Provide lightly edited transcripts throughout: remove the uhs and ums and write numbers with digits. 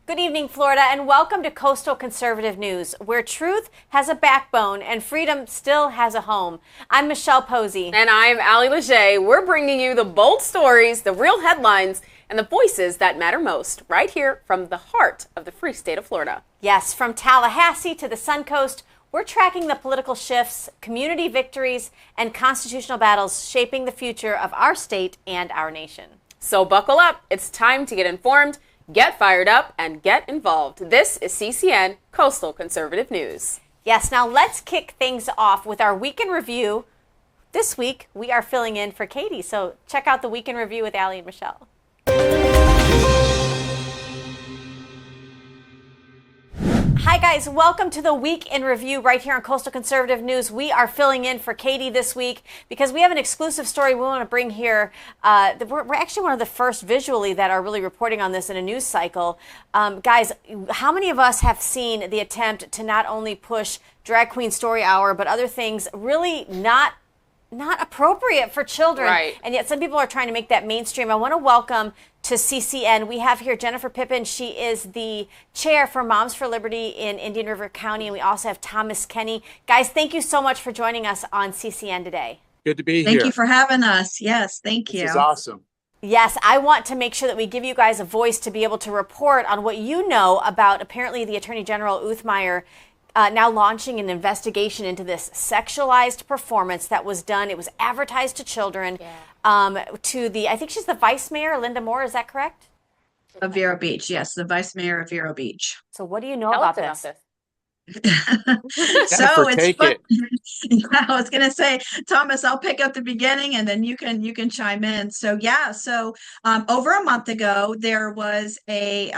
Good evening, Florida, and welcome to Coastal Conservative News, where truth has a backbone and freedom still has a home. I'm Michelle Posey. And I'm Allie Leger. We're bringing you the bold stories, the real headlines, and the voices that matter most, right here from the heart of the free state of Florida. Yes, from Tallahassee to the Suncoast, we're tracking the political shifts, community victories, and constitutional battles shaping the future of our state and our nation. So buckle up. It's time to get informed, get fired up, and get involved. This is CCN Coastal Conservative News. Yes, now let's kick things off with our Week in Review. This week, we are filling in for Katie, so check out the Week in Review with Allie and Michelle. Hi guys, welcome to the Week in Review right here on Coastal Conservative News. We are filling in for Katie this week because we have an exclusive story we want to bring here. We're actually one of the first visually that are really reporting on this in a news cycle. Guys, how many of us have seen the attempt to not only push Drag Queen Story Hour, but other things really not appropriate for children? Right. And yet some people are trying to make that mainstream. I want to welcome to CCN. We have here Jennifer Pippin. She is the chair for Moms for Liberty in Indian River County. And we also have Thomas Kenny. Guys, thank you so much for joining us on CCN today. Good to be here. Thank you for having us. Yes, thank you. This is awesome. Yes, I want to make sure that we give you guys a voice to be able to report on what you know about apparently the Attorney General Meyer now launching an investigation into this sexualized performance that was done. It was advertised to children, to the, I think she's the Vice Mayor, Linda Moore, is that correct? Of Vero Beach, yes, the Vice Mayor of Vero Beach. So what do you know Tell about us this? So it's take fun. it. I was gonna say, Thomas, I'll pick up the beginning and then you can chime in. So over a month ago there was a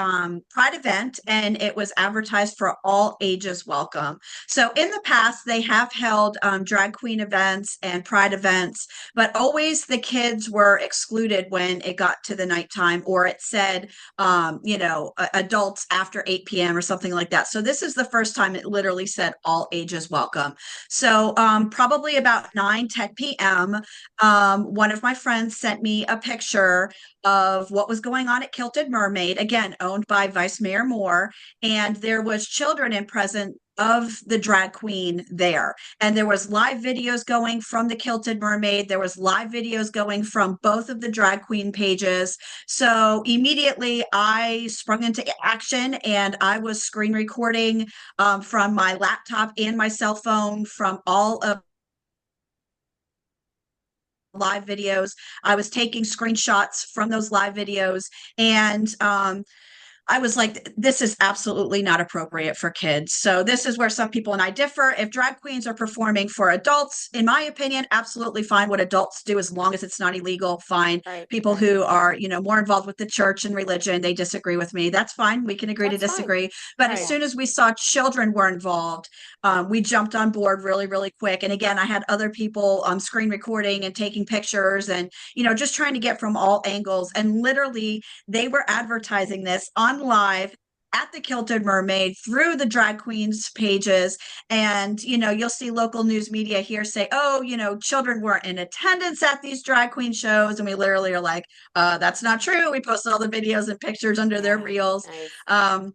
Pride event and it was advertised for all ages welcome. So in the past they have held drag queen events and Pride events, but always the kids were excluded when it got to the nighttime, or it said adults after 8 p.m. or something like that. So this is the first time it literally said all ages welcome. So probably about 9-10 p.m. One of my friends sent me a picture of what was going on at Kilted Mermaid, again owned by Vice Mayor Moore, and there was children in present of the drag queen there, and there was live videos going from the Kilted Mermaid. There was live videos going from both of the drag queen pages. So immediately I sprung into action and I was screen recording from my laptop and my cell phone from all of live videos. I was taking screenshots from those live videos, and I was like, this is absolutely not appropriate for kids. So this is where some people and I differ. If drag queens are performing for adults, in my opinion, absolutely fine. What adults do, as long as it's not illegal, fine. Right, people who are, more involved with the church and religion, they disagree with me. That's fine. We can agree to That's disagree. fine. But Right. as soon as we saw children were involved, we jumped on board really, really quick. And again, I had other people screen recording and taking pictures and, just trying to get from all angles. And literally, they were advertising this on live at the Kilted Mermaid through the drag queens pages. And, you'll see local news media here say, oh, children weren't in attendance at these drag queen shows. And we literally are like, that's not true. We posted all the videos and pictures under their reels. Nice.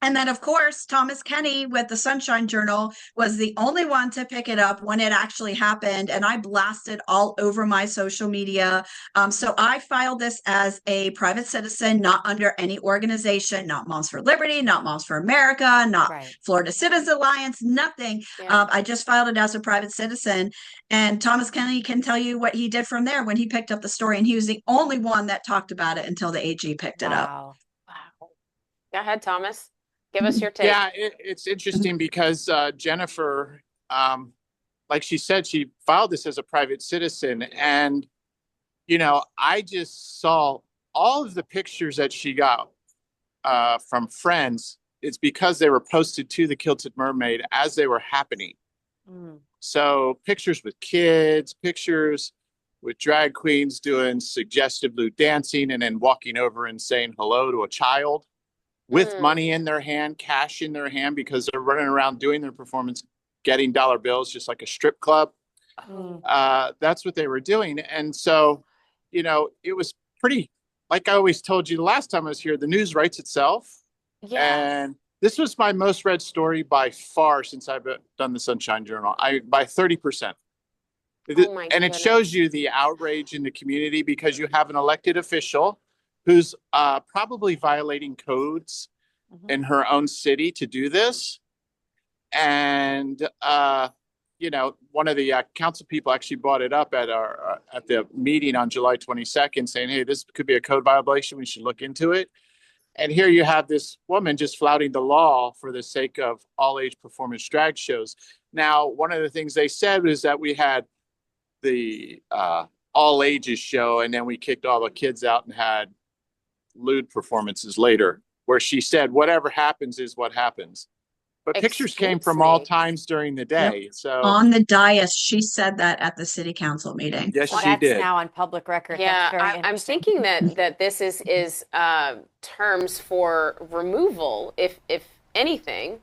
And then, of course, Thomas Kenny with the Sunshine Journal was the only one to pick it up when it actually happened. And I blasted all over my social media. So I filed this as a private citizen, not under any organization, not Moms for Liberty, not Moms for America, not Florida Citizens Alliance, nothing. Yeah. I just filed it as a private citizen. And Thomas Kenny can tell you what he did from there when he picked up the story. And he was the only one that talked about it until the AG picked it up. Wow. Go ahead, Thomas. Give us your take. Yeah, it's interesting because Jennifer, like she said, she filed this as a private citizen. And, I just saw all of the pictures that she got from friends. It's because they were posted to the Kilted Mermaid as they were happening. So pictures with kids, pictures with drag queens doing suggestive lewd dancing and then walking over and saying hello to a child with money in their hand, cash in their hand, because they're running around doing their performance, getting dollar bills, just like a strip club. That's what they were doing. And so, it was pretty, like I always told you the last time I was here, the news writes itself. Yes. And this was my most read story by far since I've done the Sunshine Journal. By 30%. Oh my And it goodness. shows you the outrage in the community because you have an elected official who's probably violating codes in her own city to do this. And one of the council people actually brought it up at the meeting on July 22nd, saying, "Hey, this could be a code violation. We should look into it." And here you have this woman just flouting the law for the sake of all-age performance drag shows. Now, one of the things they said was that we had the all ages show, and then we kicked all the kids out and had lewd performances later, where she said, "Whatever happens is what happens." But pictures came Excuse from all me. times during the day. So On the dais, she said that at the city council meeting. yes, Well, she that's did. now on public record. Yeah, That's very I'm interesting. thinking that this is terms for removal, if anything.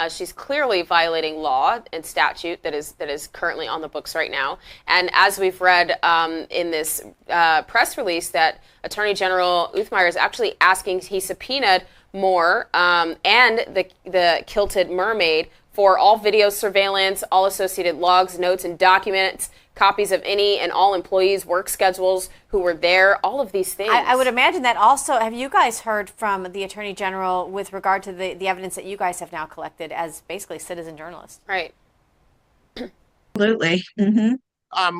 She's clearly violating law and statute that is currently on the books right now. And as we've read in this press release, that Attorney General Uthmeier is actually asking, he subpoenaed Moore and the Kilted Mermaid for all video surveillance, all associated logs, notes, and documents, copies of any and all employees' work schedules who were there, all of these things. I would imagine that also, have you guys heard from the Attorney General with regard to the evidence that you guys have now collected as basically citizen journalists? Right. Absolutely. Mm-hmm.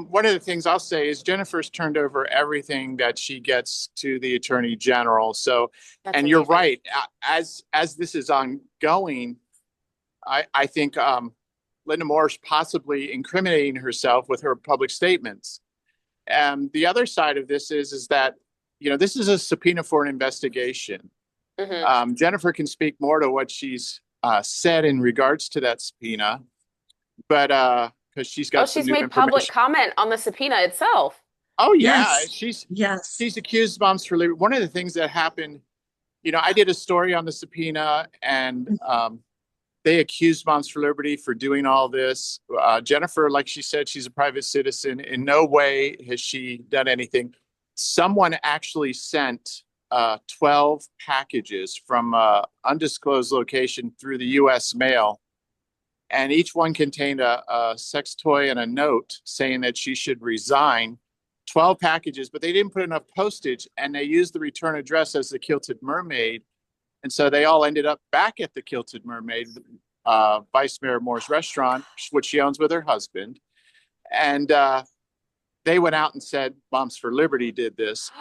One of the things I'll say is Jennifer's turned over everything that she gets to the Attorney General. So, That's and you're amazing. right. As this is ongoing, I think Linda Moore's possibly incriminating herself with her public statements. And the other side of this is that, this is a subpoena for an investigation. Mm-hmm. Jennifer can speak more to what she's said in regards to that subpoena, but because she's got some She's new made information. public comment on the subpoena itself. Oh yeah, Yes. Yes. she's accused Moms for Liberty. One of the things that happened, I did a story on the subpoena, and they accused Moms for Liberty for doing all this. Jennifer, like she said, she's a private citizen. In no way has she done anything. Someone actually sent 12 packages from undisclosed location through the U.S. mail, and each one contained a sex toy and a note saying that she should resign. 12 packages, but they didn't put enough postage, and they used the return address as the Kilted Mermaid. And so they all ended up back at the Kilted Mermaid, Vice Mayor Moore's restaurant, which she owns with her husband. And they went out and said, Moms for Liberty did this.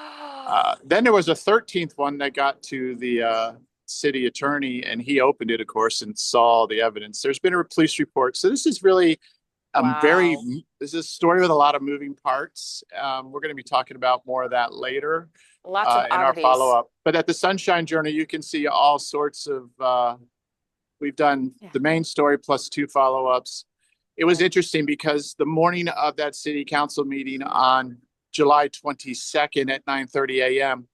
Then there was a 13th one that got to the city attorney, and he opened it, of course, and saw the evidence. There's been a police report. So this is really Wow. this is a story with a lot of moving parts. We're going to be talking about more of that later. Lots of in our oddities. follow-up. But at the Sunshine Journal, you can see all sorts of, we've done the main story plus 2 follow-ups. It was interesting because the morning of that city council meeting on July 22nd at 9:30 a.m.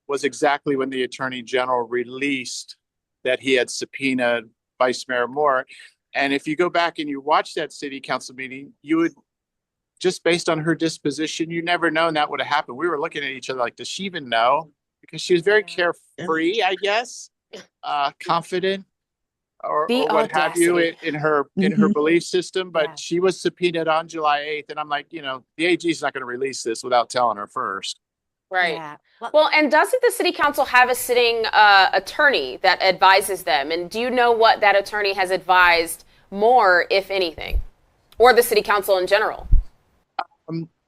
was exactly when the Attorney General released that he had subpoenaed Vice Mayor Moore. And if you go back and you watch that city council meeting, you would, just based on her disposition, you never known that would have happened. We were looking at each other like, does she even know? Because she was very carefree, I guess, confident, or what have you in her belief system. But she was subpoenaed on July 8th, and I'm like, the AG is not going to release this without telling her first. Right. Yeah. Well, and doesn't the city council have a sitting attorney that advises them? And do you know what that attorney has advised Moore, if anything, or the city council in general?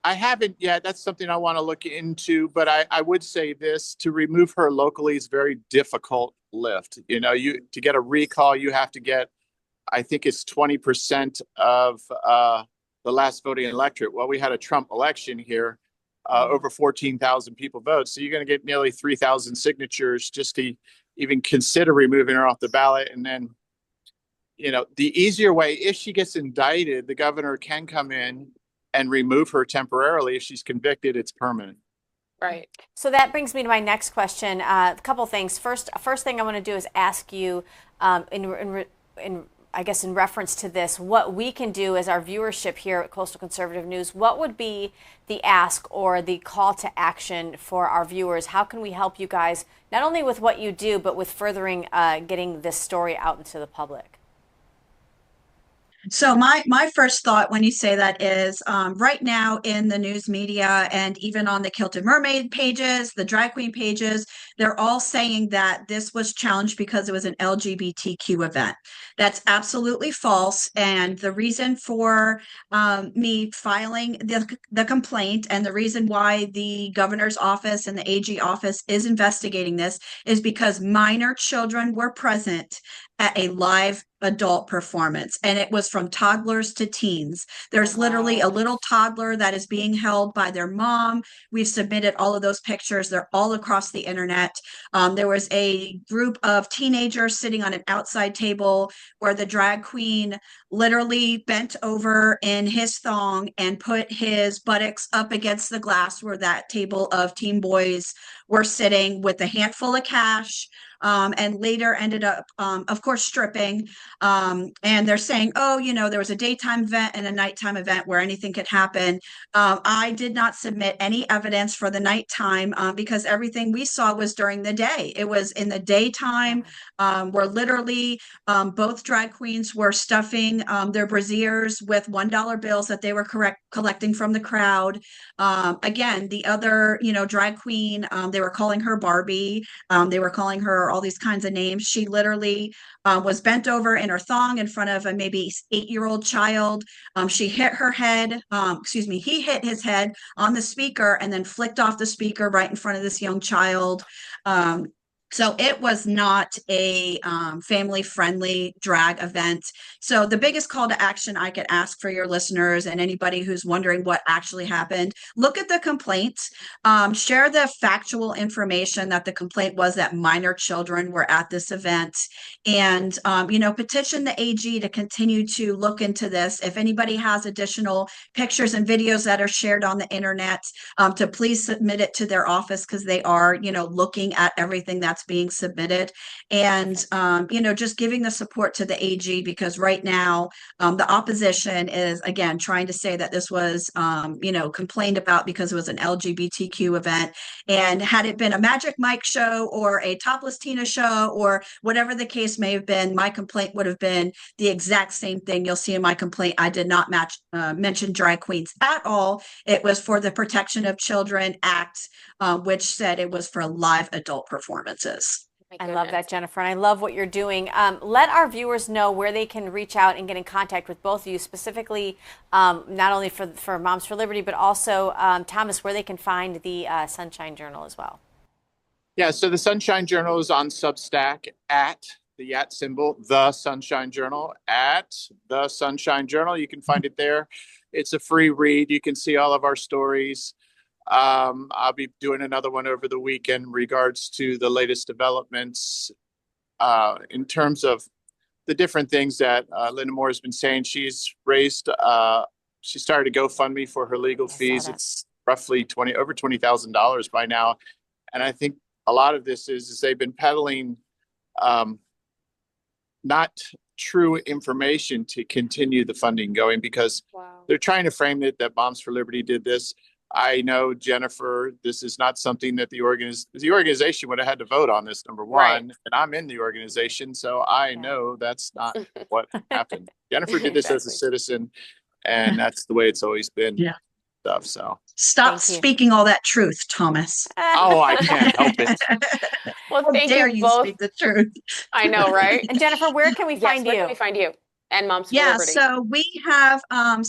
I haven't yet. That's something I want to look into. But I would say this: to remove her locally is very difficult lift. To get a recall, you have to get, I think it's 20% of the last voting electorate. Well, we had a Trump election here. Over 14,000 people vote. So you're going to get nearly 3,000 signatures just to even consider removing her off the ballot. And then, the easier way, if she gets indicted, the governor can come in and remove her temporarily. If she's convicted, it's permanent. Right. So that brings me to my next question. A couple things. First thing I want to do is ask you in I guess in reference to this, what we can do as our viewership here at Coastal Conservative News, what would be the ask or the call to action for our viewers? How can we help you guys, not only with what you do, but with furthering getting this story out into the public? So my first thought when you say that is right now in the news media and even on the Kilted Mermaid pages, the drag queen pages, they're all saying that this was challenged because it was an LGBTQ event. That's absolutely false. And the reason for me filing the complaint and the reason why the governor's office and the AG office is investigating this is because minor children were present at a live adult performance, and it was from toddlers to teens. There's literally a little toddler that is being held by their mom. We've submitted all of those pictures. They're all across the internet. There was a group of teenagers sitting on an outside table where the drag queen literally bent over in his thong and put his buttocks up against the glass where that table of teen boys were sitting with a handful of cash. And later ended up, of course, stripping. And they're saying, oh, there was a daytime event and a nighttime event where anything could happen. I did not submit any evidence for the nighttime because everything we saw was during the day. It was in the daytime where literally both drag queens were stuffing their brassieres with $1 bills that they were collecting from the crowd. Again, the other, drag queen, they were calling her Barbie. They were calling her all these kinds of names. She literally was bent over in her thong in front of a maybe 8-year-old child. She hit her head, he hit his head on the speaker and then flicked off the speaker right in front of this young child. So it was not a family-friendly drag event. So the biggest call to action I could ask for your listeners and anybody who's wondering what actually happened, look at the complaint, share the factual information that the complaint was that minor children were at this event, and, petition the AG to continue to look into this. If anybody has additional pictures and videos that are shared on the internet, to please submit it to their office because they are, looking at everything that's being submitted, and just giving the support to the AG because right now the opposition is again trying to say that this was complained about because it was an LGBTQ event, and had it been a Magic Mike show or a Topless Tina show or whatever the case may have been, my complaint would have been the exact same thing. You'll see in my complaint I did not mention drag queens at all. It was for the Protection of Children Act, which said it was for live adult performances. I love that, Jennifer, and I love what you're doing. Let our viewers know where they can reach out and get in contact with both of you, specifically not only for Moms for Liberty, but also, Thomas, where they can find the Sunshine Journal as well. Yeah, so the Sunshine Journal is on Substack at the @ symbol, the Sunshine Journal, at the Sunshine Journal. You can find it there. It's a free read. You can see all of our stories. I'll be doing another one over the weekend in regards to the latest developments in terms of the different things that Linda Moore has been saying. She's raised, she started a GoFundMe for her legal fees. It's roughly over $20,000 by now. And I think a lot of this is they've been peddling not true information to continue the funding going because they're trying to frame it that Moms for Liberty did this. I know, Jennifer, this is not something that the organization would have had to vote on this, number one. Right. And I'm in the organization, so I know that's not what happened. Jennifer did this as a citizen, and that's the way it's always been. Yeah. Stuff. So stop speaking all that truth, Thomas. Oh, I can't help it. Well, thank you both. Speak the truth. I know, right? And Jennifer, where can we find you? Where can we find you? And Moms for Liberty. So we have, our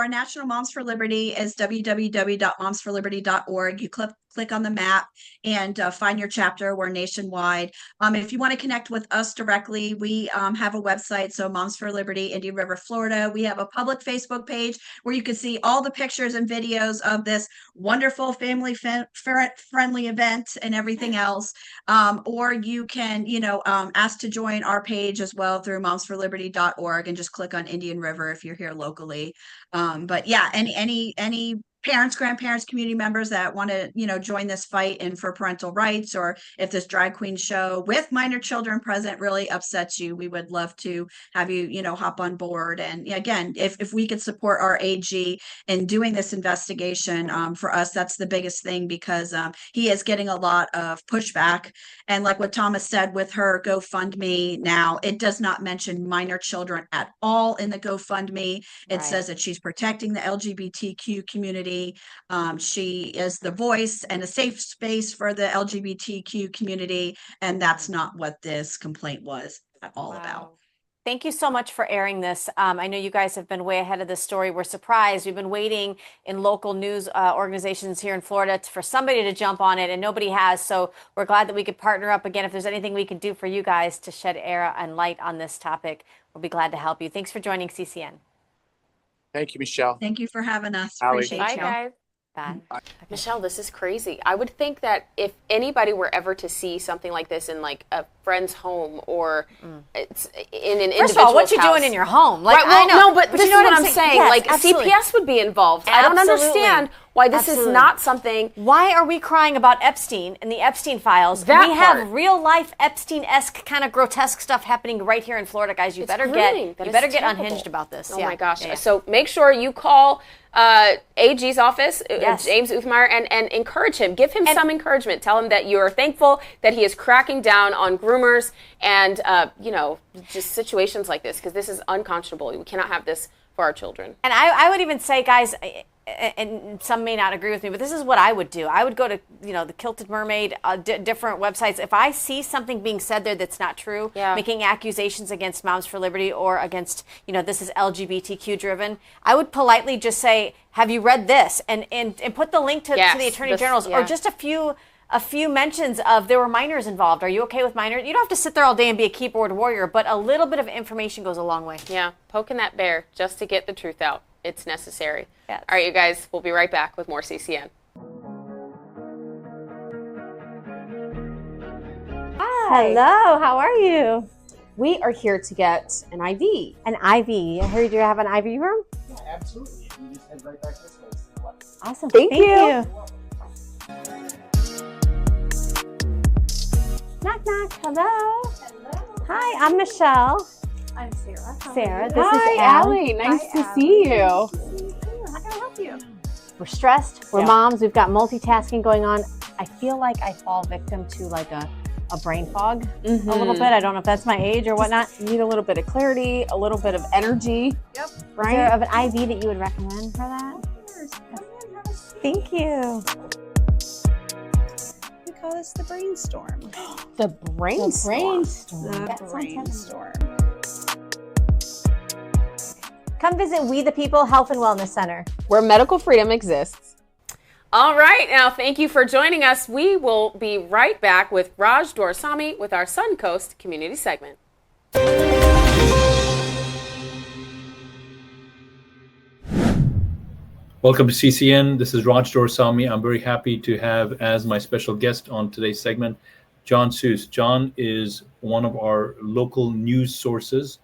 National Moms for Liberty is www.momsforliberty.org. You click on the map and find your chapter. We're nationwide. If you want to connect with us directly, we have a website. So Moms for Liberty, Indian River, Florida. We have a public Facebook page where you can see all the pictures and videos of this wonderful family friendly event and everything else. Or you can, ask to join our page as well through momsforliberty.org and just click on Indian River if you're here locally. But yeah, any parents, grandparents, community members that want to, join this fight and for parental rights, or if this drag queen show with minor children present really upsets you, we would love to have you, hop on board. And again, if we could support our AG in doing this investigation, for us, that's the biggest thing, because he is getting a lot of pushback. And like what Thomas said with her GoFundMe now, it does not mention minor children at all in the GoFundMe. It says that she's protecting the LGBTQ community. She is the voice and a safe space for the LGBTQ community. And that's not what this complaint was at all about. Thank you so much for airing this. I know you guys have been way ahead of this story. We're surprised. We've been waiting in local news organizations here in Florida for somebody to jump on it, and nobody has. So we're glad that we could partner up again. If there's anything we can do for you guys to shed air and light on this topic, we'll be glad to help you. Thanks for joining CCN. Thank you, Michelle. Thank you for having us. Allie. Appreciate Bye, you. guys. Bye. Michelle, this is crazy. I would think that if anybody were ever to see something like this in like a friend's home or it's in an First of all, what you house, doing in your home? Like, right, well, I know, no, but this you know is what I'm saying. saying. Yes, like absolutely. CPS would be involved. I don't Absolutely. understand why this is not something. Why are we crying about Epstein and the Epstein files? That we have part. real life Epstein-esque kind of grotesque stuff happening right here in Florida, guys. You better grooming. get That is get terrible. unhinged about this. Oh Yeah. my gosh. Yeah. So make sure you call AG's office, Yes. James Uthmeyer, and encourage him. Give him some encouragement. Tell him that you're thankful that he is cracking down on groomers and, just situations like this, because this is unconscionable. We cannot have this for our children. And I would even say, guys, and some may not agree with me, but this is what I would do. I would go to, the Kilted Mermaid, different websites. If I see something being said there that's not true, making accusations against Moms for Liberty or against, this is LGBTQ driven, I would politely just say, have you read this? And put the link to the Attorney General's, or just a few mentions of there were minors involved. Are you okay with minors? You don't have to sit there all day and be a keyboard warrior, but a little bit of information goes a long way. Yeah, poking that bear just to get the truth out. It's necessary. Yes. All right, you guys, we'll be right back with more CCN. Hi. Hello, how are you? We are here to get an IV. An IV. I heard you have an IV room? Yeah, absolutely. You just head right back this way. So what? Awesome. Thank you. Knock, knock. Hello. Hi, I'm Michelle. I'm Sarah. Sarah, this Hi, is Al. Allie. Nice to see you. How can I help you? We're stressed. We're moms. We've got multitasking going on. I feel like I fall victim to like a brain fog a little bit. I don't know if that's my age or whatnot. You need a little bit of clarity, a little bit of energy. Yep. Right? Is there of an IV that you would recommend for that? Thank you. We call this the brainstorm. The brainstorm. The brainstorm. Come visit We the People Health and Wellness Center. Where medical freedom exists. All right, now thank you for joining us. We will be right back with Raj Doraisamy with our Suncoast community segment. Welcome to CCN. This is Raj Doraisamy. I'm very happy to have as my special guest on today's segment, John Susce. John is one of our local news sources.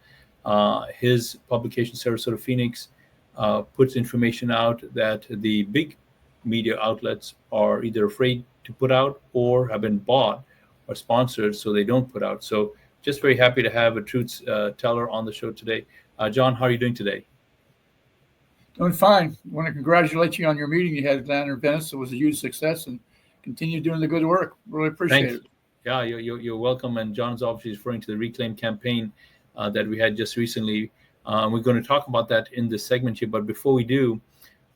His publication, Sarasota Phoenix, puts information out that the big media outlets are either afraid to put out or have been bought or sponsored, so they don't put out. So just very happy to have a truth teller on the show today. John, how are you doing today? Doing fine. I want to congratulate you on your meeting you had down in Venice. It was a huge success, and continue doing the good work. Really appreciate it. Yeah, you're welcome. And John's obviously referring to the Reclaim campaign that we had just recently. We're going to talk about that in this segment here. But before we do,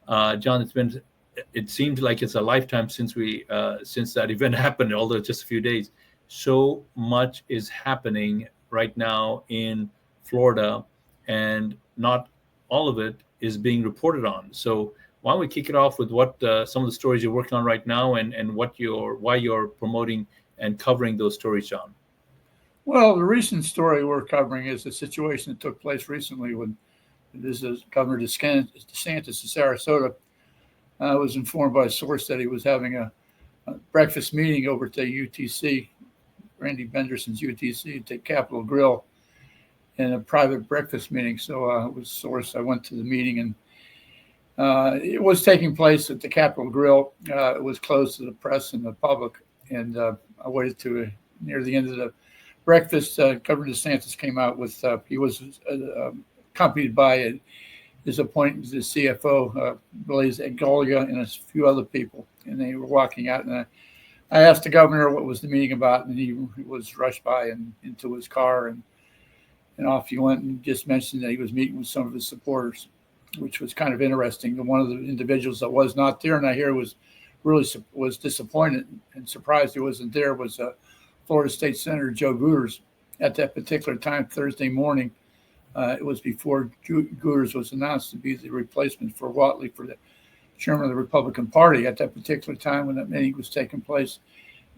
John, it seems like it's a lifetime since that event happened, although it's just a few days. So much is happening right now in Florida, and not all of it is being reported on. So why don't we kick it off with what some of the stories you're working on right now, and why you're promoting and covering those stories, John? Well, the recent story we're covering is a situation that took place recently when this is Governor DeSantis of Sarasota. I was informed by a source that he was having a breakfast meeting over at the UTC, Randy Benderson's UTC, at Capitol Grill, in a private breakfast meeting. So it was sourced. I went to the meeting, and It was taking place at the Capitol Grill. It was closed to the press and the public, and I waited to near the end of the breakfast. Governor DeSantis came out with, he was accompanied by his appointment, the CFO, Blaise Golia, and a few other people, and they were walking out. And I asked the governor what was the meeting about, and he was rushed by and into his car, and off he went, and just mentioned that he was meeting with some of his supporters, which was kind of interesting. And one of the individuals that was not there, and I hear was disappointed and surprised he wasn't there, was Florida State Senator Joe Gooders. At that particular time, Thursday morning, it was before Gooders was announced to be the replacement for Whatley for the chairman of the Republican Party. At that particular time when that meeting was taking place,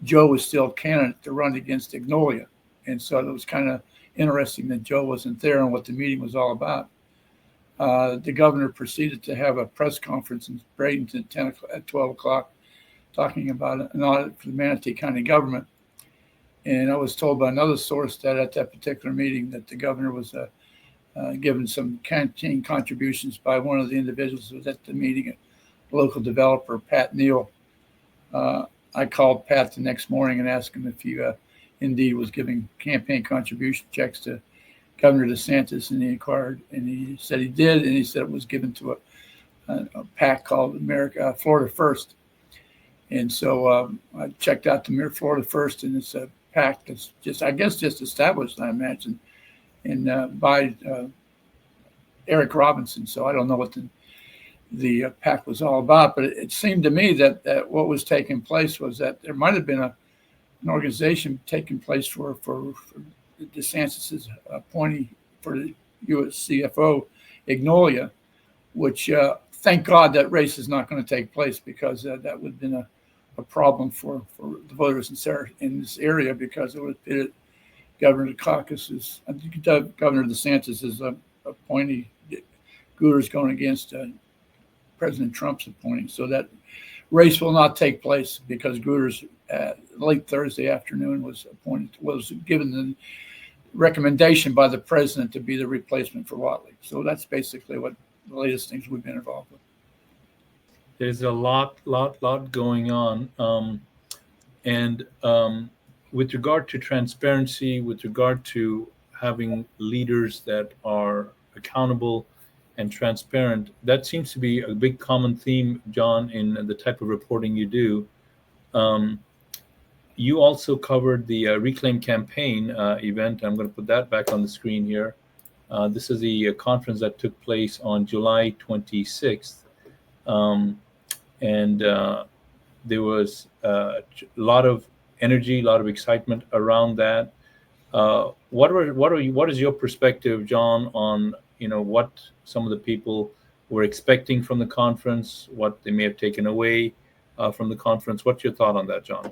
Joe was still candidate to run against Ignolia. And so it was kind of interesting that Joe wasn't there and what the meeting was all about. The governor proceeded to have a press conference in Bradenton at 12 o'clock, talking about an audit for the Manatee County government. And I was told by another source that at that particular meeting that the governor was given some campaign contributions by one of the individuals who was at the meeting, a local developer, Pat Neal. I called Pat the next morning and asked him if he indeed was giving campaign contribution checks to Governor DeSantis, and he inquired, and he said he did, and he said it was given to a PAC called Florida First. And so I checked out the Florida First, and it's a PAC that's just established, I imagine, and by Eric Robinson. So I don't know what the PAC was all about, but it seemed to me that what was taking place was that there might have been an organization taking place for DeSantis' appointee for the U.S. CFO, Ignolia, which thank God that race is not going to take place, because that would have been a problem for the voters in this area, because it would have pitted Governor Governor DeSantis' appointee, Gooders, going against President Trump's appointing. So that race will not take place, because Gooders late Thursday afternoon was given the recommendation by the president to be the replacement for Whatley. So that's basically what the latest things we've been involved with. There's a lot going on. And with regard to transparency, with regard to having leaders that are accountable and transparent, that seems to be a big common theme, John, in the type of reporting you do. You also covered the Reclaim campaign event. I'm going to put that back on the screen here. This is the conference that took place on July 26th. And there was a lot of energy, a lot of excitement around that. What is your perspective, John, on what some of the people were expecting from the conference, what they may have taken away from the conference? What's your thought on that, John?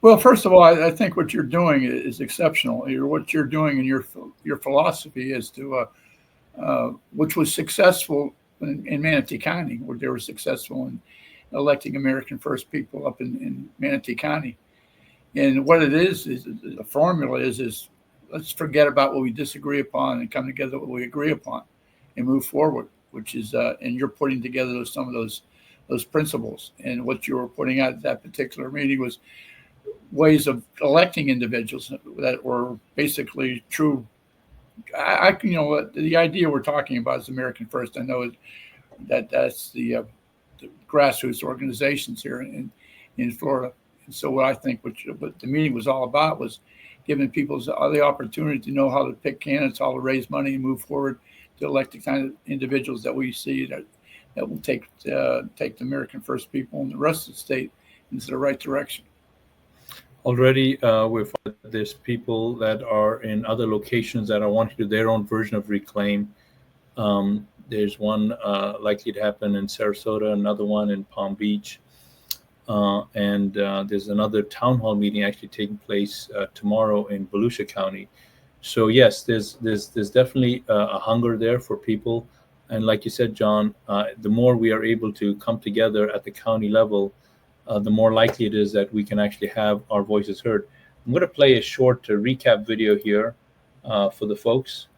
Well, first of all, I think what you're doing is exceptional. What you're doing in your philosophy is to, which was successful in Manatee County, where they were successful in electing American First people up in Manatee County. And what it is the formula is let's forget about what we disagree upon and come together what we agree upon and move forward, which is, and you're putting together some of those principles. And what you were putting out at that particular meeting was ways of electing individuals that were basically true. The idea we're talking about is American First. I know that's the grassroots organizations here in Florida. And so what I think what the meeting was all about was giving people the opportunity to know how to pick candidates, how to raise money and move forward to elect the kind of individuals that we see that will take the American First people and the rest of the state into the right direction. Already, there's people that are in other locations that are wanting to do their own version of Reclaim. There's one likely to happen in Sarasota, another one in Palm Beach, and there's another town hall meeting actually taking place tomorrow in Volusia County. So yes, there's definitely a hunger there for people, and like you said, John, the more we are able to come together at the county level, the more likely it is that we can actually have our voices heard. I'm going to play a short recap video here for the folks.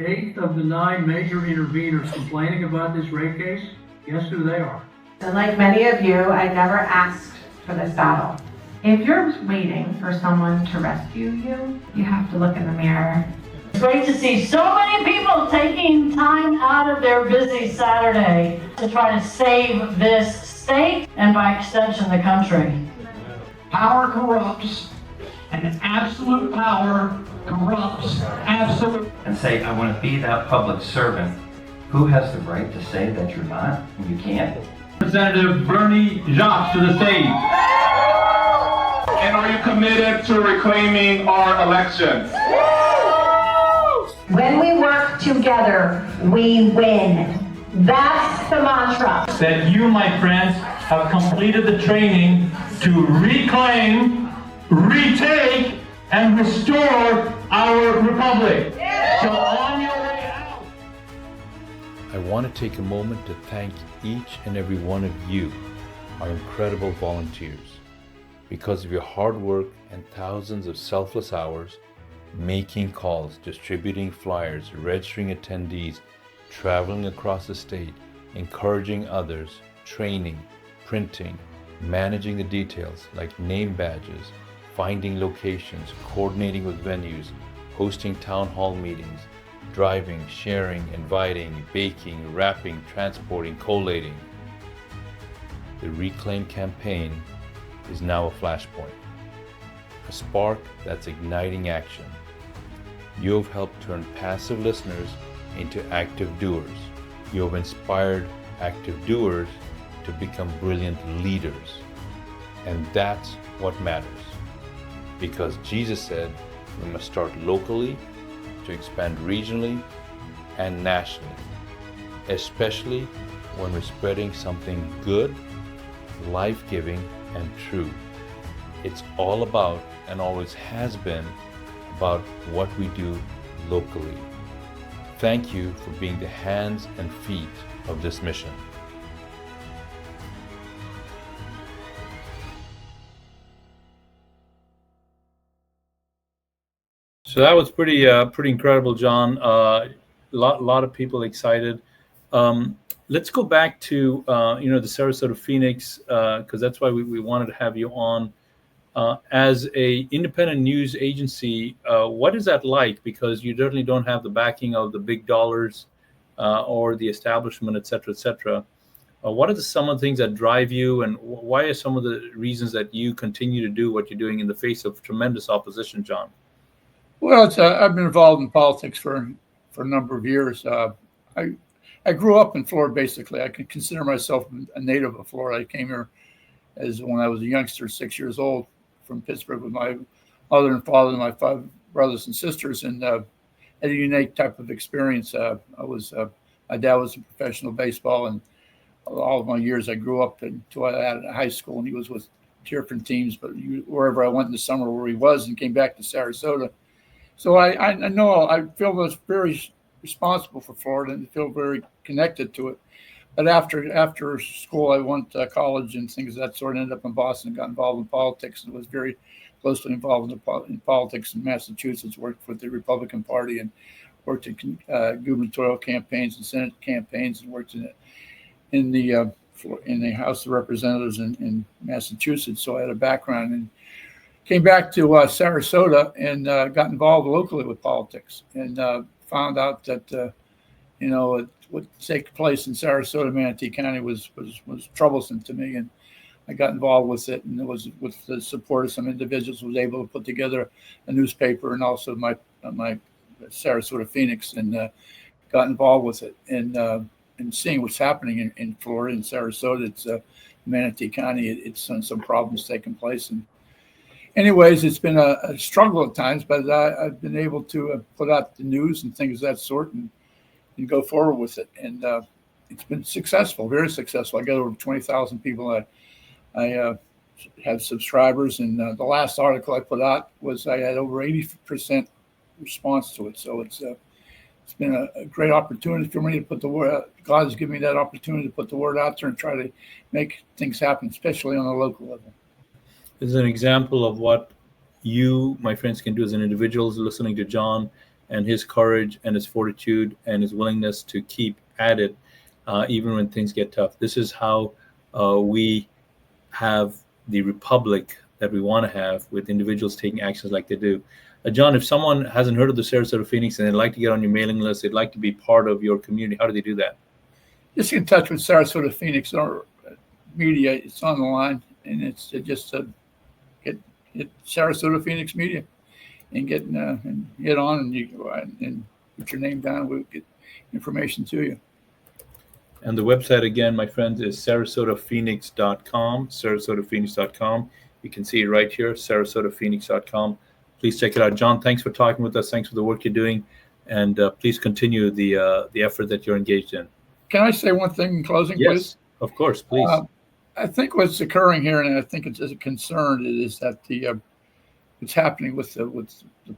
8 of the 9 major interveners complaining about this rate case, guess who they are? And like many of you, I never asked for this battle. If you're waiting for someone to rescue you, you have to look in the mirror. It's great to see so many people taking time out of their busy Saturday to try to save this state and by extension the country. Power corrupts, and absolute power corrupts absolute. And say, I want to be that public servant. Who has the right to say that you're not and you can't? Representative Bernie Jacques to the stage. And are you committed to reclaiming our elections? When we work together, we win. That's the mantra. That you, my friends, have completed the training to reclaim, retake, and restore our republic. So on your way out. I want to take a moment to thank each and every one of you, our incredible volunteers. Because of your hard work and thousands of selfless hours, making calls, distributing flyers, registering attendees, traveling across the state, encouraging others, training, printing, managing the details like name badges, finding locations, coordinating with venues, hosting town hall meetings, driving, sharing, inviting, baking, wrapping, transporting, collating. The Reclaim campaign is now a flashpoint, a spark that's igniting action. You have helped turn passive listeners into active doers. You have inspired active doers to become brilliant leaders. And that's what matters. Because Jesus said we must start locally to expand regionally and nationally, especially when we're spreading something good, life-giving, and true. It's all about, and always has been, about what we do locally. Thank you for being the hands and feet of this mission. So that was pretty incredible, John. Lot of people excited. Let's go back to the Sarasota Phoenix, because that's why we wanted to have you on. As a independent news agency, what is that like? Because you certainly don't have the backing of the big dollars or the establishment, et cetera, et cetera. What are some of the things that drive you, and why are some of the reasons that you continue to do what you're doing in the face of tremendous opposition, John? Well, I've been involved in politics for a number of years. I grew up in Florida, basically. I can consider myself a native of Florida. I came here when I was a youngster, 6 years old, from Pittsburgh with my mother and father and my 5 brothers and sisters, and had a unique type of experience. My dad was in professional baseball, and all of my years I grew up until I had high school, and he was with different teams, but wherever I went in the summer, where he was, and came back to Sarasota. So I know I feel very responsible for Florida and feel very connected to it. But after school, I went to college and things of that sort, ended up in Boston and got involved in politics, and was very closely involved in politics in Massachusetts, worked with the Republican Party and worked in gubernatorial campaigns and Senate campaigns, and worked in the House of Representatives in Massachusetts. So I had a background, and came back to Sarasota and got involved locally with politics, and found out that what take place in Sarasota, Manatee County was troublesome to me, and I got involved with it, and it was with the support of some individuals, was able to put together a newspaper and also my Sarasota Phoenix, and got involved with it, and seeing what's happening in Florida and Sarasota. It's Manatee County. It's some problems taking place, and anyways, it's been a struggle at times, but I've been able to put out the news and things of that sort, and go forward with it. And it's been successful, very successful. I got over 20,000 people. I have subscribers, and the last article I put out was I had over 80% response to it. So it's been a great opportunity for me to put the word out. God has given me that opportunity to put the word out there and try to make things happen, especially on the local level. This is an example of what you, my friends, can do as an individuals listening to John, and his courage and his fortitude and his willingness to keep at it, even when things get tough. This is how we have the republic that we want to have, with individuals taking actions like they do. John, if someone hasn't heard of the Sarasota Phoenix and they'd like to get on your mailing list, they'd like to be part of your community, how do they do that? Just get in touch with Sarasota Phoenix or media. It's on the line, and it's just get Sarasota Phoenix Media and get on, and you go out and put your name down. We'll get information to you. And the website, again, my friends, is sarasotaphoenix.com, sarasotaphoenix.com. You can see it right here, sarasotaphoenix.com. Please check it out. John, thanks for talking with us. Thanks for the work you're doing. And please continue the effort that you're engaged in. Can I say one thing in closing, yes, please? Of course, please. I think what's occurring here, and I think it's a concern, is that what's happening with the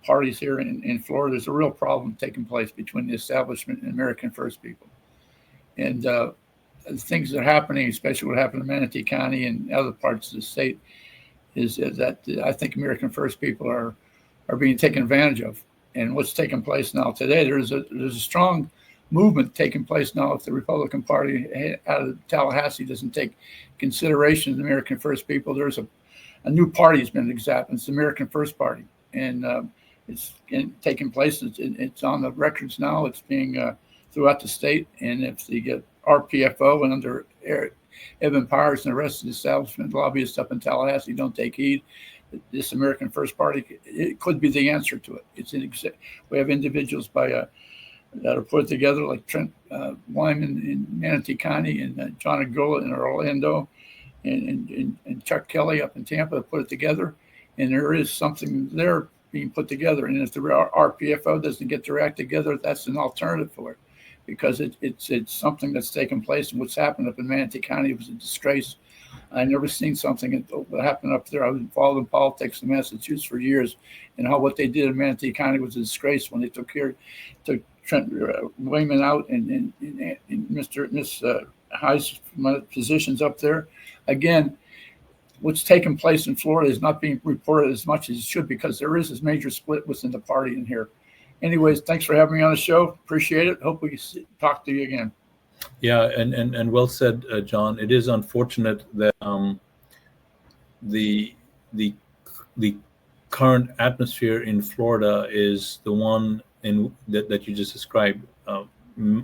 parties here in Florida. There's a real problem taking place between the establishment and American First people. And the things that are happening, especially what happened in Manatee County and other parts of the state, is that I think American First people are being taken advantage of. And what's taking place now today, there's a strong movement taking place now. If the Republican Party out of Tallahassee doesn't take consideration of the American First people, there's a new party has been established. It's the American First Party, and it's taking place. It's on the records now. It's being throughout the state. And if they get RPFO and under Evan Powers and the rest of the establishment, lobbyists up in Tallahassee don't take heed, this American First Party, it could be the answer to it. We have individuals that are put together, like Trent Wyman in Manatee County, and John Agola in Orlando, and Chuck Kelly up in Tampa put it together. And there is something there being put together. And if the RPFO doesn't get their act together, that's an alternative for it, because it's something that's taken place. And what's happened up in Manatee County was a disgrace. I never seen something that happened up there. I was involved in politics in Massachusetts for years, and what they did in Manatee County was a disgrace when they took Trent Wayman out and Miss High's positions up there. Again, what's taking place in Florida is not being reported as much as it should, because there is this major split within the party in here. Anyways, thanks for having me on the show. Appreciate it. Hope we talk to you again. Yeah, and well said, John. It is unfortunate that the current atmosphere in Florida is the one that you just described.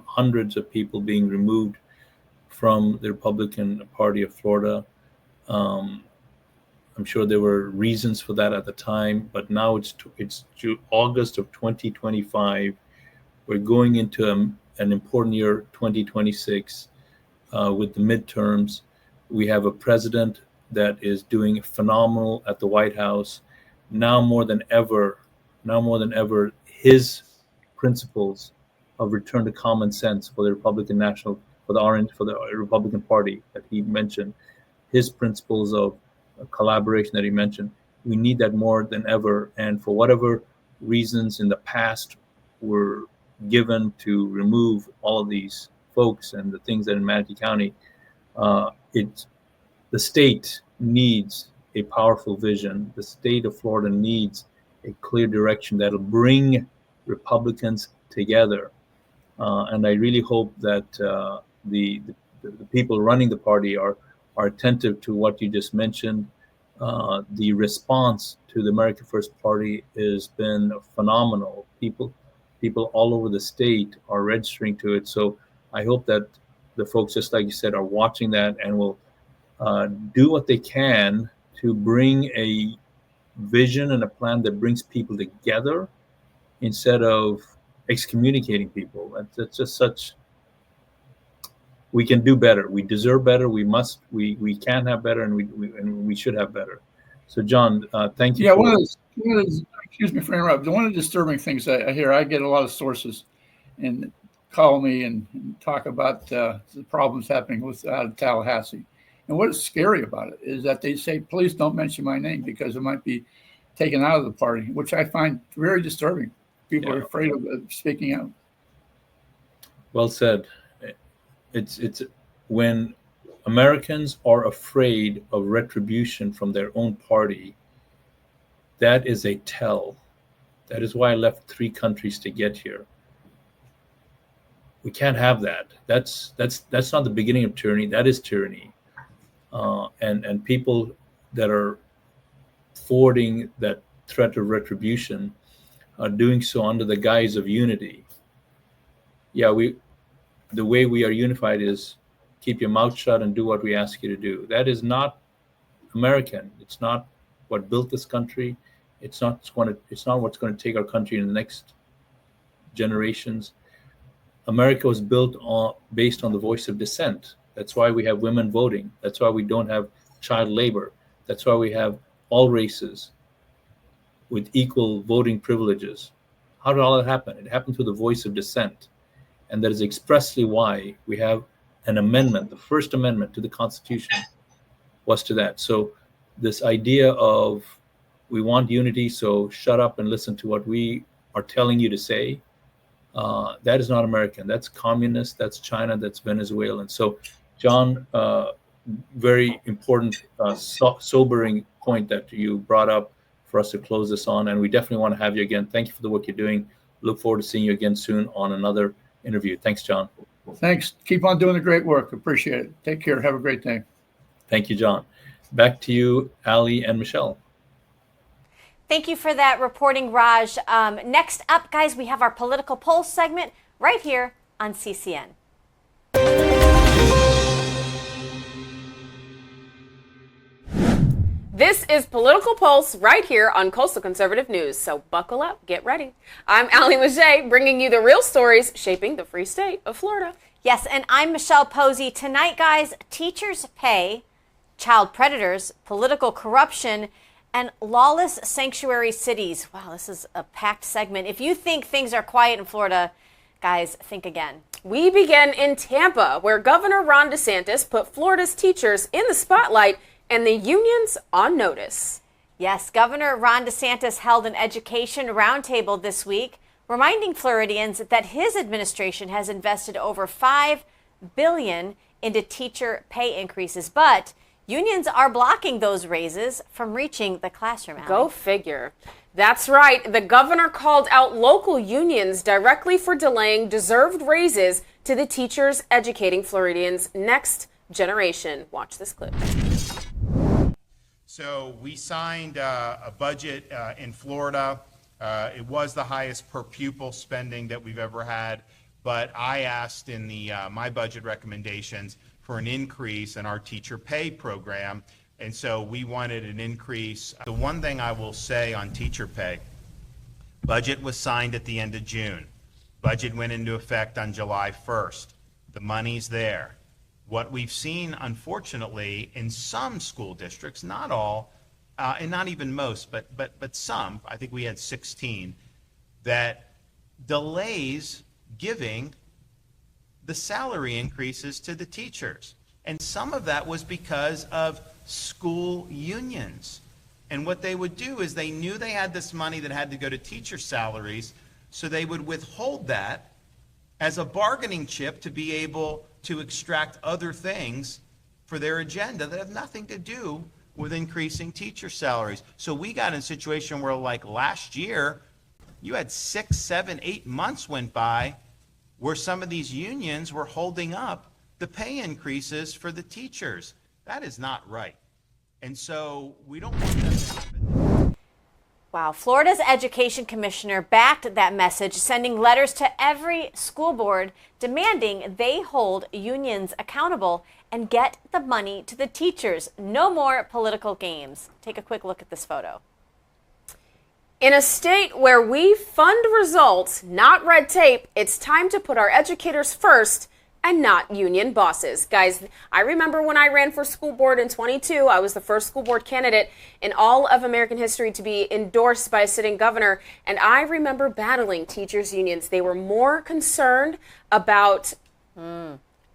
Hundreds of people being removed from the Republican Party of Florida. I'm sure there were reasons for that at the time, but now it's August of 2025. We're going into an important year, 2026, with the midterms. We have a president that is doing phenomenal at the White House. Now more than ever, his principles of return to common sense for the Republican for the Republican Party that he mentioned, his principles of collaboration that he mentioned, we need that more than ever. And for whatever reasons in the past were given to remove all of these folks and the things that in Manatee County, the state needs a powerful vision. The state of Florida needs a clear direction that'll bring Republicans together. And I really hope that the people running the party are attentive to what you just mentioned. The response to the America First Party has been phenomenal. People all over the state are registering to it. So I hope that the folks, just like you said, are watching that and will do what they can to bring a vision and a plan that brings people together instead of excommunicating people. That's just such. We can do better. We deserve better. We can have better, and we should have better. So, John, thank you. Yeah, excuse me for interrupting. One of the disturbing things I hear, I get a lot of sources and call me and talk about the problems happening with out of Tallahassee. And what is scary about it is that they say, please don't mention my name because it might be taken out of the party, which I find very disturbing. People are afraid of speaking out. Well said. It's when Americans are afraid of retribution from their own party, that is a tell That is why I left 3 countries to get here. We can't have that. That's not the beginning of tyranny. That is tyranny. And people that are forwarding that threat of retribution are doing so under the guise of unity. Yeah, the way we are unified is keep your mouth shut and do what we ask you to do. That is not American. It's not what built this country. It's not what's going to take our country in the next generations. America was built based on the voice of dissent. That's why we have women voting. That's why we don't have child labor. That's why we have all races with equal voting privileges. How did all that happen? It happened through the voice of dissent. And that is expressly why we have an amendment. The first amendment to the Constitution was to that. So this idea of we want unity, so shut up and listen to what we are telling you to say, that is not American. That's communist, that's China, that's Venezuelan. So John, very important, sobering point that you brought up for us to close this on. And we definitely want to have you again. Thank you for the work you're doing. Look forward to seeing you again soon on another interview. Thanks, John. Thanks. Keep on doing the great work. Appreciate it. Take care. Have a great day. Thank you, John. Back to you, Ali and Michelle. Thank you for that reporting, Raj. Next up, guys, we have our political pulse segment right here on CCN. This is Political Pulse right here on Coastal Conservative News, so buckle up, get ready. I'm Ali Majay, bringing you the real stories shaping the free state of Florida. Yes, and I'm Michelle Posey. Tonight, guys, teachers' pay, child predators, political corruption, and lawless sanctuary cities. Wow, this is a packed segment. If you think things are quiet in Florida, guys, think again. We begin in Tampa, where Governor Ron DeSantis put Florida's teachers in the spotlight and the unions on notice. Yes, Governor Ron DeSantis held an education roundtable this week, reminding Floridians that his administration has invested over $5 billion into teacher pay increases, but unions are blocking those raises from reaching the classroom. Ali. Go figure. That's right. The governor called out local unions directly for delaying deserved raises to the teachers educating Floridians' next generation. Watch this clip. So we signed a budget in Florida. It was the highest per pupil spending that we've ever had, but I asked in my budget recommendations for an increase in our teacher pay program, and so we wanted an increase. The one thing I will say on teacher pay, budget was signed at the end of June. Budget went into effect on July 1st. The money's there. What we've seen, unfortunately, in some school districts, not all, and not even most, but some, I think we had 16, that delays giving the salary increases to the teachers. And some of that was because of school unions. And what they would do is they knew they had this money that had to go to teacher salaries, so they would withhold that as a bargaining chip to be able to extract other things for their agenda that have nothing to do with increasing teacher salaries. So we got in a situation where, like last year, you had 6, 7, 8 months went by where some of these unions were holding up the pay increases for the teachers. That is not right. And so we don't want that to happen. Wow, Florida's education commissioner backed that message, sending letters to every school board demanding they hold unions accountable and get the money to the teachers. No more political games. Take a quick look at this photo. In a state where we fund results, not red tape, it's time to put our educators first and not union bosses. Guys, I remember when I ran for school board in 22, I was the first school board candidate in all of American history to be endorsed by a sitting governor. And I remember battling teachers' unions. They were more concerned about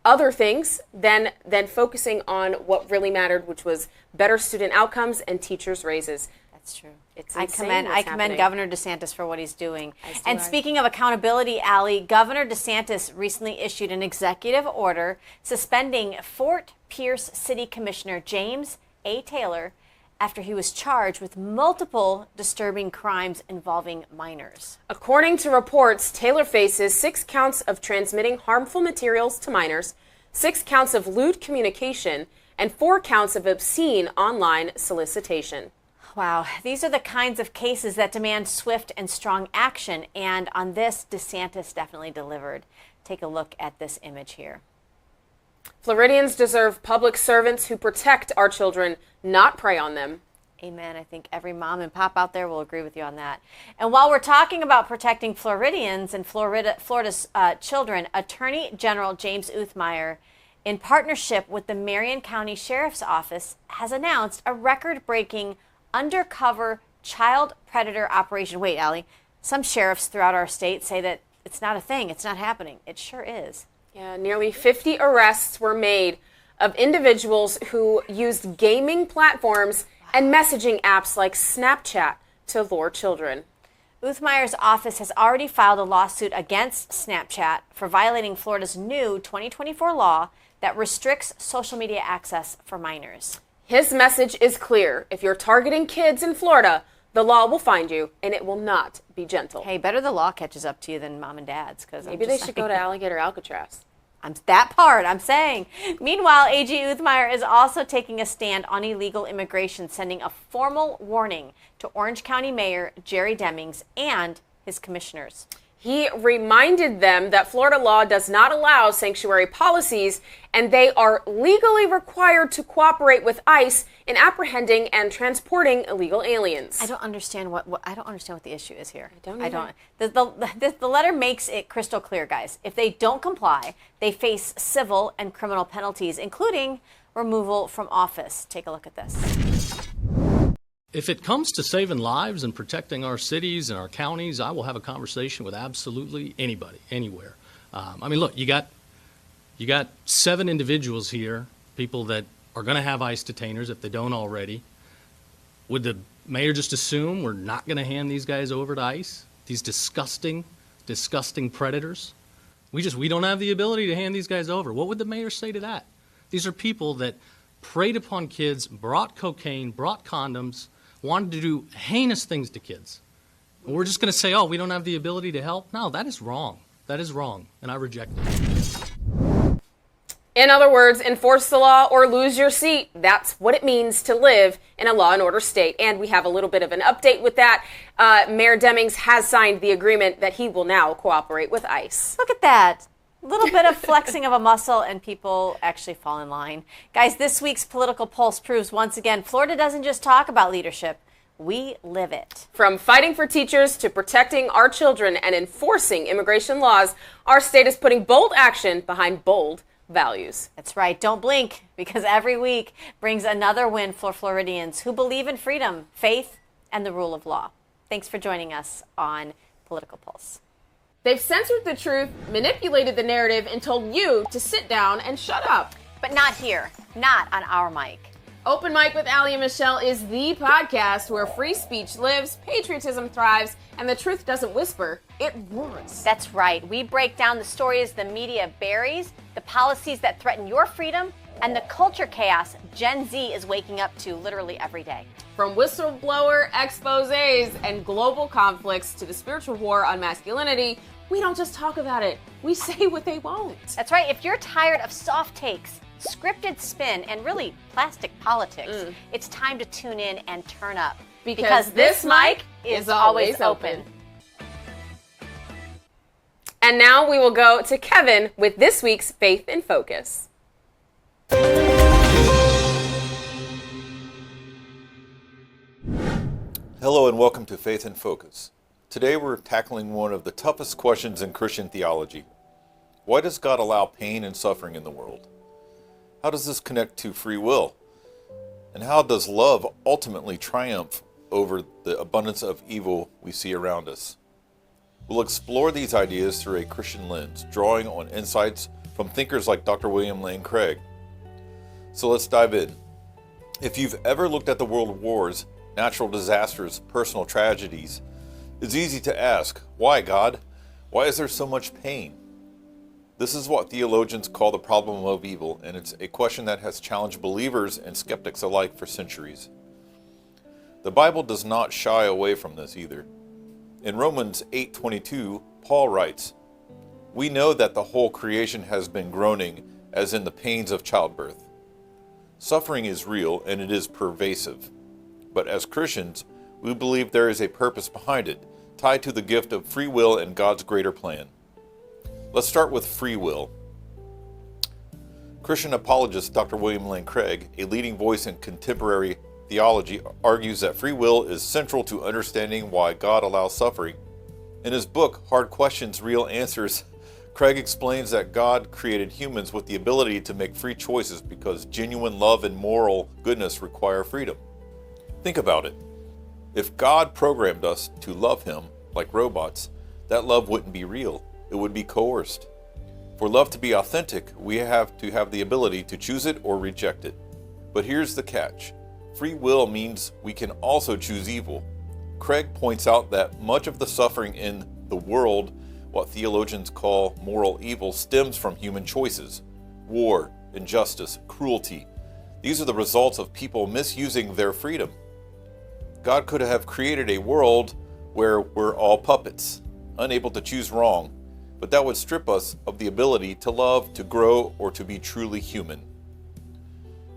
other things than focusing on what really mattered, which was better student outcomes and teachers' raises. That's true. It's I commend Governor DeSantis for what he's doing. And I. Speaking of accountability, Ali, Governor DeSantis recently issued an executive order suspending Fort Pierce City Commissioner James A. Taylor after he was charged with multiple disturbing crimes involving minors. According to reports, Taylor faces 6 counts of transmitting harmful materials to minors, 6 counts of lewd communication, and 4 counts of obscene online solicitation. Wow, these are the kinds of cases that demand swift and strong action, and on this, DeSantis definitely delivered. Take a look at this image here. Floridians deserve public servants who protect our children, not prey on them. Amen. I think every mom and pop out there will agree with you on that. And while we're talking about protecting Floridians and Florida's children, Attorney General James Meyer, in partnership with the Marion County Sheriff's Office, has announced a record-breaking undercover child predator operation. Wait, Allie, some sheriffs throughout our state say that it's not a thing. It's not happening. It sure is. Yeah, nearly 50 arrests were made of individuals who used gaming platforms and messaging apps like Snapchat to lure children. Meyer's office has already filed a lawsuit against Snapchat for violating Florida's new 2024 law that restricts social media access for minors. His message is clear. If you're targeting kids in Florida, the law will find you, and it will not be gentle. Hey, better the law catches up to you than mom and dad's. Maybe they should go to Alligator Alcatraz. I'm saying. Meanwhile, AG Meyer is also taking a stand on illegal immigration, sending a formal warning to Orange County Mayor Jerry Demings and his commissioners. He reminded them that Florida law does not allow sanctuary policies, and they are legally required to cooperate with ICE in apprehending and transporting illegal aliens. I don't understand what the issue is here. I don't. The letter makes it crystal clear, guys. If they don't comply, they face civil and criminal penalties, including removal from office. Take a look at this. If it comes to saving lives and protecting our cities and our counties, I will have a conversation with absolutely anybody, anywhere. Look, you got 7 individuals here, people that are going to have ICE detainers if they don't already. Would the mayor just assume we're not going to hand these guys over to ICE? These disgusting, disgusting predators? We don't have the ability to hand these guys over. What would the mayor say to that? These are people that preyed upon kids, brought cocaine, brought condoms, wanted to do heinous things to kids. And we're just going to say, oh, we don't have the ability to help? No, that is wrong. That is wrong, and I reject it. In other words, enforce the law or lose your seat. That's what it means to live in a law and order state. And we have a little bit of an update with that. Mayor Demings has signed the agreement that he will now cooperate with ICE. Look at that. A little bit of flexing of a muscle and people actually fall in line. Guys, this week's Political Pulse proves once again, Florida doesn't just talk about leadership. We live it. From fighting for teachers to protecting our children and enforcing immigration laws, our state is putting bold action behind bold values. That's right. Don't blink, because every week brings another win for Floridians who believe in freedom, faith, and the rule of law. Thanks for joining us on Political Pulse. They've censored the truth, manipulated the narrative, and told you to sit down and shut up. But not here. Not on our mic. Open Mic with Allie and Michelle is the podcast where free speech lives, patriotism thrives, and the truth doesn't whisper, it roars. That's right. We break down the stories the media buries, the policies that threaten your freedom, and the culture chaos Gen Z is waking up to literally every day. From whistleblower exposés and global conflicts to the spiritual war on masculinity, we don't just talk about it, we say what they won't. That's right. If you're tired of soft takes, scripted spin, and really plastic politics, it's time to tune in and turn up. Because this mic is always open. And now we will go to Kevin with this week's Faith in Focus. Hello and welcome to Faith in Focus. Today we're tackling one of the toughest questions in Christian theology. Why does God allow pain and suffering in the world? How does this connect to free will? And how does love ultimately triumph over the abundance of evil we see around us? We'll explore these ideas through a Christian lens, drawing on insights from thinkers like Dr. William Lane Craig. So let's dive in. If you've ever looked at the world wars, natural disasters, personal tragedies, it's easy to ask, why, God? Why is there so much pain? This is what theologians call the problem of evil, and it's a question that has challenged believers and skeptics alike for centuries. The Bible does not shy away from this either. In Romans 8:22, Paul writes, "We know that the whole creation has been groaning as in the pains of childbirth." Suffering is real and it is pervasive. But as Christians, we believe there is a purpose behind it, tied to the gift of free will and God's greater plan. Let's start with free will. Christian apologist Dr. William Lane Craig, a leading voice in contemporary theology, argues that free will is central to understanding why God allows suffering. In his book, Hard Questions, Real Answers, Craig explains that God created humans with the ability to make free choices because genuine love and moral goodness require freedom. Think about it. If God programmed us to love him like robots, that love wouldn't be real. It would be coerced. For love to be authentic, we have to have the ability to choose it or reject it. But here's the catch. Free will means we can also choose evil. Craig points out that much of the suffering in the world, what theologians call moral evil, stems from human choices. War, injustice, cruelty. These are the results of people misusing their freedom. God could have created a world where we're all puppets, unable to choose wrong, but that would strip us of the ability to love, to grow, or to be truly human.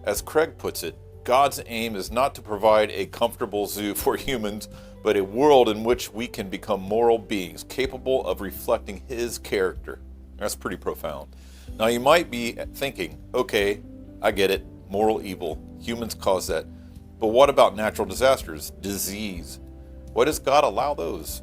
As Craig puts it, God's aim is not to provide a comfortable zoo for humans, but a world in which we can become moral beings capable of reflecting his character. That's pretty profound. Now you might be thinking, okay, I get it, moral evil, humans cause that. But what about natural disasters, disease? Why does God allow those?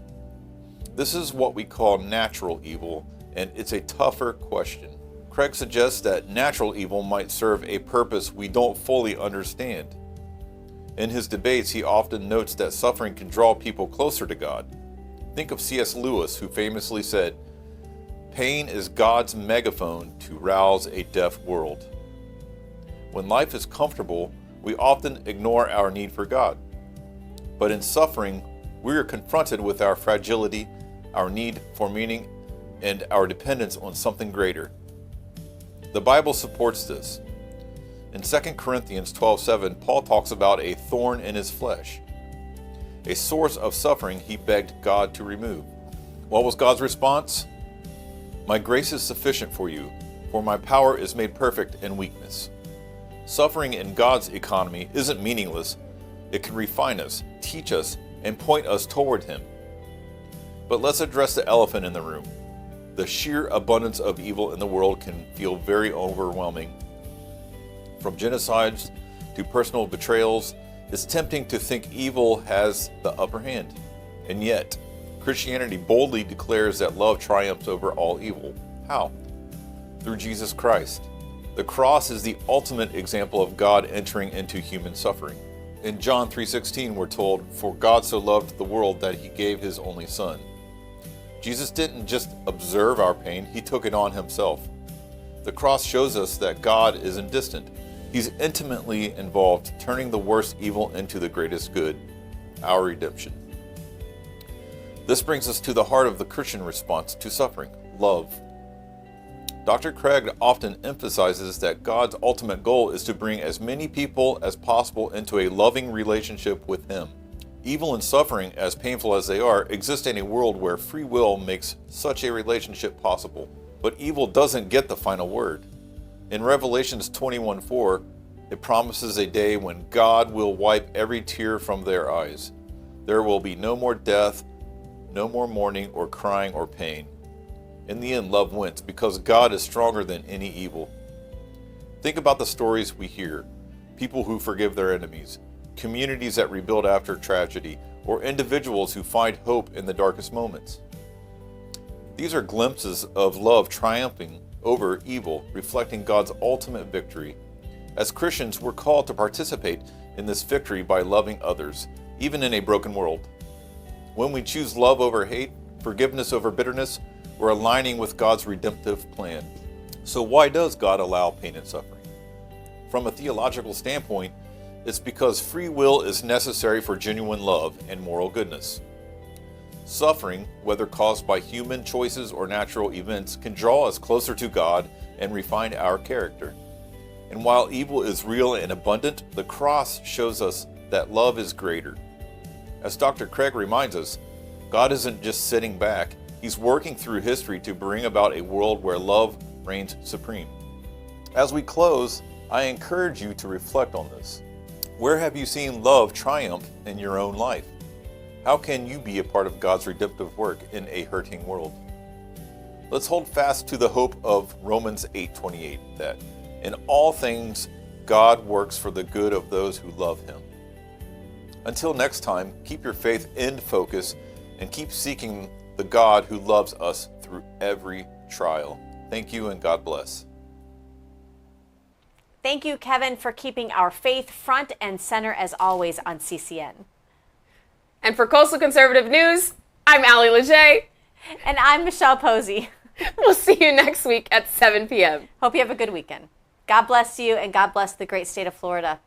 This is what we call natural evil, and it's a tougher question. Craig suggests that natural evil might serve a purpose we don't fully understand. In his debates, he often notes that suffering can draw people closer to God. Think of C.S. Lewis, who famously said, "Pain is God's megaphone to rouse a deaf world." When life is comfortable, we often ignore our need for God. But in suffering, we are confronted with our fragility, our need for meaning, and our dependence on something greater. The Bible supports this. In 2 Corinthians 12:7, Paul talks about a thorn in his flesh, a source of suffering he begged God to remove. What was God's response? "My grace is sufficient for you, for my power is made perfect in weakness." Suffering in God's economy isn't meaningless. It can refine us, teach us, and point us toward him. But let's address the elephant in the room. The sheer abundance of evil in the world can feel very overwhelming. From genocides to personal betrayals, it's tempting to think evil has the upper hand. And yet, Christianity boldly declares that love triumphs over all evil. How? Through Jesus Christ. The cross is the ultimate example of God entering into human suffering. In John 3:16, we're told, "For God so loved the world that he gave his only Son." Jesus didn't just observe our pain, he took it on himself. The cross shows us that God isn't distant. He's intimately involved, turning the worst evil into the greatest good, our redemption. This brings us to the heart of the Christian response to suffering, love. Dr. Craig often emphasizes that God's ultimate goal is to bring as many people as possible into a loving relationship with him. Evil and suffering, as painful as they are, exist in a world where free will makes such a relationship possible. But evil doesn't get the final word. In Revelations 21:4, it promises a day when God will wipe every tear from their eyes. There will be no more death, no more mourning or crying or pain. In the end, love wins because God is stronger than any evil. Think about the stories we hear. People who forgive their enemies, communities that rebuild after tragedy, or individuals who find hope in the darkest moments. These are glimpses of love triumphing over evil, reflecting God's ultimate victory. As Christians, we're called to participate in this victory by loving others, even in a broken world. When we choose love over hate, forgiveness over bitterness, we're aligning with God's redemptive plan. So why does God allow pain and suffering? From a theological standpoint, it's because free will is necessary for genuine love and moral goodness. Suffering, whether caused by human choices or natural events, can draw us closer to God and refine our character. And while evil is real and abundant, the cross shows us that love is greater. As Dr. Craig reminds us, God isn't just sitting back, He's working through history to bring about a world where love reigns supreme. As we close, I encourage you to reflect on this. Where have you seen love triumph in your own life? How can you be a part of God's redemptive work in a hurting world? Let's hold fast to the hope of Romans 8:28, that in all things God works for the good of those who love Him. Until next time, keep your faith in focus and keep seeking the God who loves us through every trial. Thank you and God bless. Thank you, Kevin, for keeping our faith front and center as always on CCN. And for Coastal Conservative News, I'm Allie Leger. And I'm Michelle Posey. We'll see you next week at 7 p.m. Hope you have a good weekend. God bless you and God bless the great state of Florida.